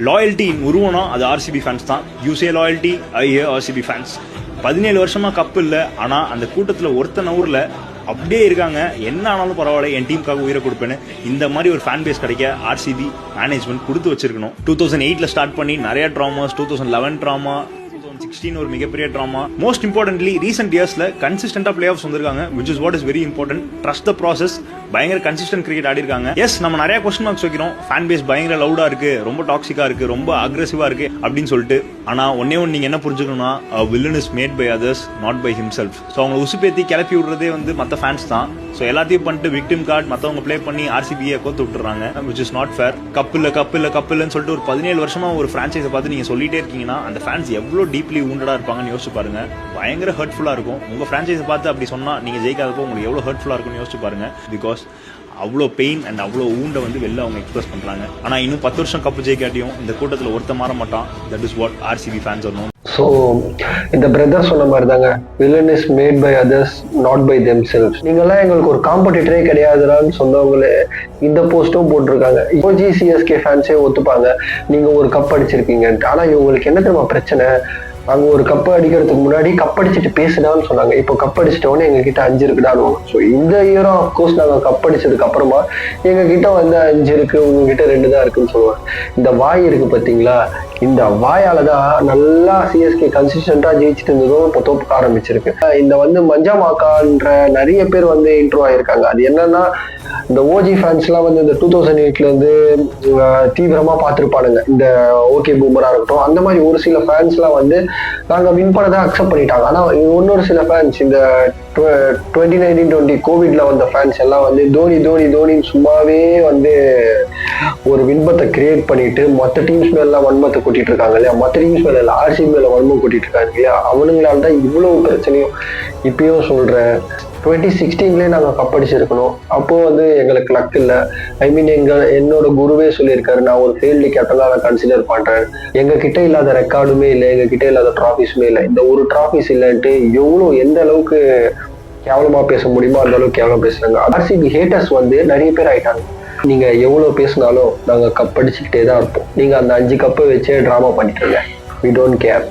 Loyalty உருவனா அது RCB fans தான். யூசே லாயல்ட்டி ஐஏ ஆர்சிபி ஃபேன்ஸ். 17 வருஷமா கப்பு இல்லை, ஆனால் அந்த கூட்டத்தில் ஒருத்தன் ஊரில் அப்படியே இருக்காங்க. என்ன ஆனாலும் பரவாயில்ல, என் டீமுக்காக உயிரை கொடுப்பேன்னு. இந்த மாதிரி ஒரு ஃபேன் பேஸ் கிடைக்க ஆர்சிபி மேனேஜ்மெண்ட் கொடுத்து வச்சிருக்கணும். 2008 ஸ்டார்ட் பண்ணி நிறைய ட்ராமாஸ், 2011 ட்ராமா, 2016 ஒரு மிகப்பெரிய ட்ராமா. மோஸ்ட் இம்பார்ட்டன்ட்லி ரீசெண்ட் இயர்ஸ்ல கன்சிஸ்டன்டா பிளே ஆஃப்ஸ் வந்திருக்காங்க, which is what is very important. Trust the process. பயங்கர கன்சிஸ்டன்ட் கிரிக்கெட் ஆடி இருக்காங்க. எஸ், நம்ம நிறைய கொஸ்டின் மார்க்ஸ் வைக்கிறோம். ஃபேன் பேஸ் பயங்கர லவுடா இருக்கு, ரொம்ப டாக்ஸிக்கா இருக்கு, ரொம்ப அக்ரெசிவா இருக்கு அப்படின்னு சொல்லிட்டு. ஆனா ஒன்னே ஒன்று நீங்க என்ன புரிஞ்சுக்கணும்னா, villain is made by others, not by himself. So அவங்க உசுப்பேத்தி கிளப்பி விடுறதே மற்ற ஃபேன்ஸ் தான். ஸோ எல்லாத்தையும் பண்ணிட்டு விக்டிம் கார்டு மற்றவங்க பிளே பண்ணி ஆர்சிபியை கோத்து விட்டுறாங்க, which is not fair. கப்பில்னு சொல்லிட்டு ஒரு 17 வருஷமா ஒரு பிரான்ச்சைஸை பார்த்து நீங்க சொல்லிட்டே இருக்கீங்கன்னா அந்த ஃபேன்ஸ் எவ்வளோ டீப்லி ஊண்டடா இருப்பாங்கன்னு யோசிச்சு பாருங்க. பயங்கர ஹர்ட்ஃபுல்லா இருக்கும். உங்க பிரான்ச்சைஸை பார்த்து அப்படி சொன்னா நீங்க ஜெயிக்காதப்போ உங்களுக்கு எவ்வளோ ஹர்ட்ஃபுல்லா இருக்கும்னு யோசிச்சு பாருங்க. பிகாஸ் அவ்வளோ பெயின் அண்ட் அவ்வளோ ஊண்டை வெளில அவங்க எக்ஸ்பிரஸ் பண்றாங்க. ஆனா இன்னும் 10 வருஷம் கப்பு ஜெயிக்காட்டியும் இந்த கூட்டத்தில் ஒருத்த மாற மாட்டான். That is what RCB fans are known. So இந்த பிரதர் சொன்ன மாதிரி தாங்க, villain is made by others not by themselves. நீங்கெல்லாம் எங்களுக்கு ஒரு காம்படிட்டரே கிடையாதுடான்னு சொன்னவங்களே இந்த போஸ்ட்டும் போட்டிருக்காங்க. ஓஜி சிஎஸ்கே ஃபேன்ஸே ஒத்துப்பாங்க நீங்க ஒரு கப் அடிச்சிருக்கீங்கன்ட்டு. ஆனா இவங்களுக்கு என்ன தெரியுமா பிரச்சனை, அங்க ஒரு கப்பு அடிக்கிறதுக்கு முன்னாடி கப் அடிச்சுட்டு பேசுடான்னு சொன்னாங்க. இப்போ கப் அடிச்சிட்டோன்னே எங்க கிட்ட 5 இருக்குடான்னு. ஸோ இந்த இயரும் அப்கோர்ஸ் நாங்க கப் அடிச்சதுக்கு அப்புறமா எங்க கிட்ட 5 இருக்கு, உங்ககிட்ட 2 தான் இருக்குன்னு சொல்லுவாங்க. இந்த வாய் இருக்கு பாத்தீங்களா, இந்த வாயாலதான் நல்லா சிஎஸ்கே கன்சிஸ்டன்டா ஜெயிச்சுட்டு இருந்ததும் இப்போ தோப்புக்க ஆரம்பிச்சிருக்கு. இந்த மஞ்சாமாக்கான்ற நிறைய பேர் இன்ட்ரோ ஆயிருக்காங்க. அது என்னன்னா, இந்த ஓஜி ஃபேன்ஸ் எல்லாம் இந்த 2008 இருந்து தீவிரமா பார்த்திருப்பானுங்க. இந்த ஓகே பூமரா இருக்கட்டும், அந்த மாதிரி ஒரு சில ஃபேன்ஸ் எல்லாம் நாங்க வின் பண்ணதை அக்செப்ட் பண்ணிட்டாங்க. ஆனா இன்னொரு சில ஃபேன்ஸ் இந்த 2019-20 கோவிட்ல வந்த ஃபேன்ஸ் எல்லாம் தோனி சும்மாவே ஒரு விண்பத்தை கிரியேட் பண்ணிட்டு மற்ற டீம்ஸ் மேல வன்மத்தை கூட்டிட்டு இருக்காங்க இல்லையா, மற்ற டீம்ஸ் மேல ஆர்சிபி மேல வன்மம் கூட்டிட்டு இருக்காங்க இல்லையா, அவனுங்களால தான் இவ்வளவு பிரச்சனையும். இப்பயும் சொல்றேன், 2016 நாங்க கப் அடிச்சிருக்கணும். அப்போ எங்களுக்கு லக் இல்லை. என்னோட குருவே சொல்லியிருக்காரு, நான் ஒரு ஃபீல்டு கேப்டனா நான் கன்சிடர் பண்றேன். எங்க கிட்ட இல்லாத ரெக்கார்டுமே இல்லை, எங்க கிட்ட இல்லாத டிராஃபிஸுமே இல்லை. இந்த ஒரு டிராஃபிஸ் இல்லைன்ட்டு எந்த அளவுக்கு கேவலமா பேச முடியுமோ அந்த அளவுக்கு கேவலமா பேசுறாங்க. ஆர்சிபி ஹேட்டர்ஸ் நிறைய பேர் ஆயிட்டாங்க. நீங்க எவ்வளவு பேசினாலும் நாங்க கப் அடிச்சுக்கிட்டே தான் இருப்போம். நீங்க அந்த 5 கப்பை வச்சே டிராமா பண்ணிட்டு இருங்க. We don't care.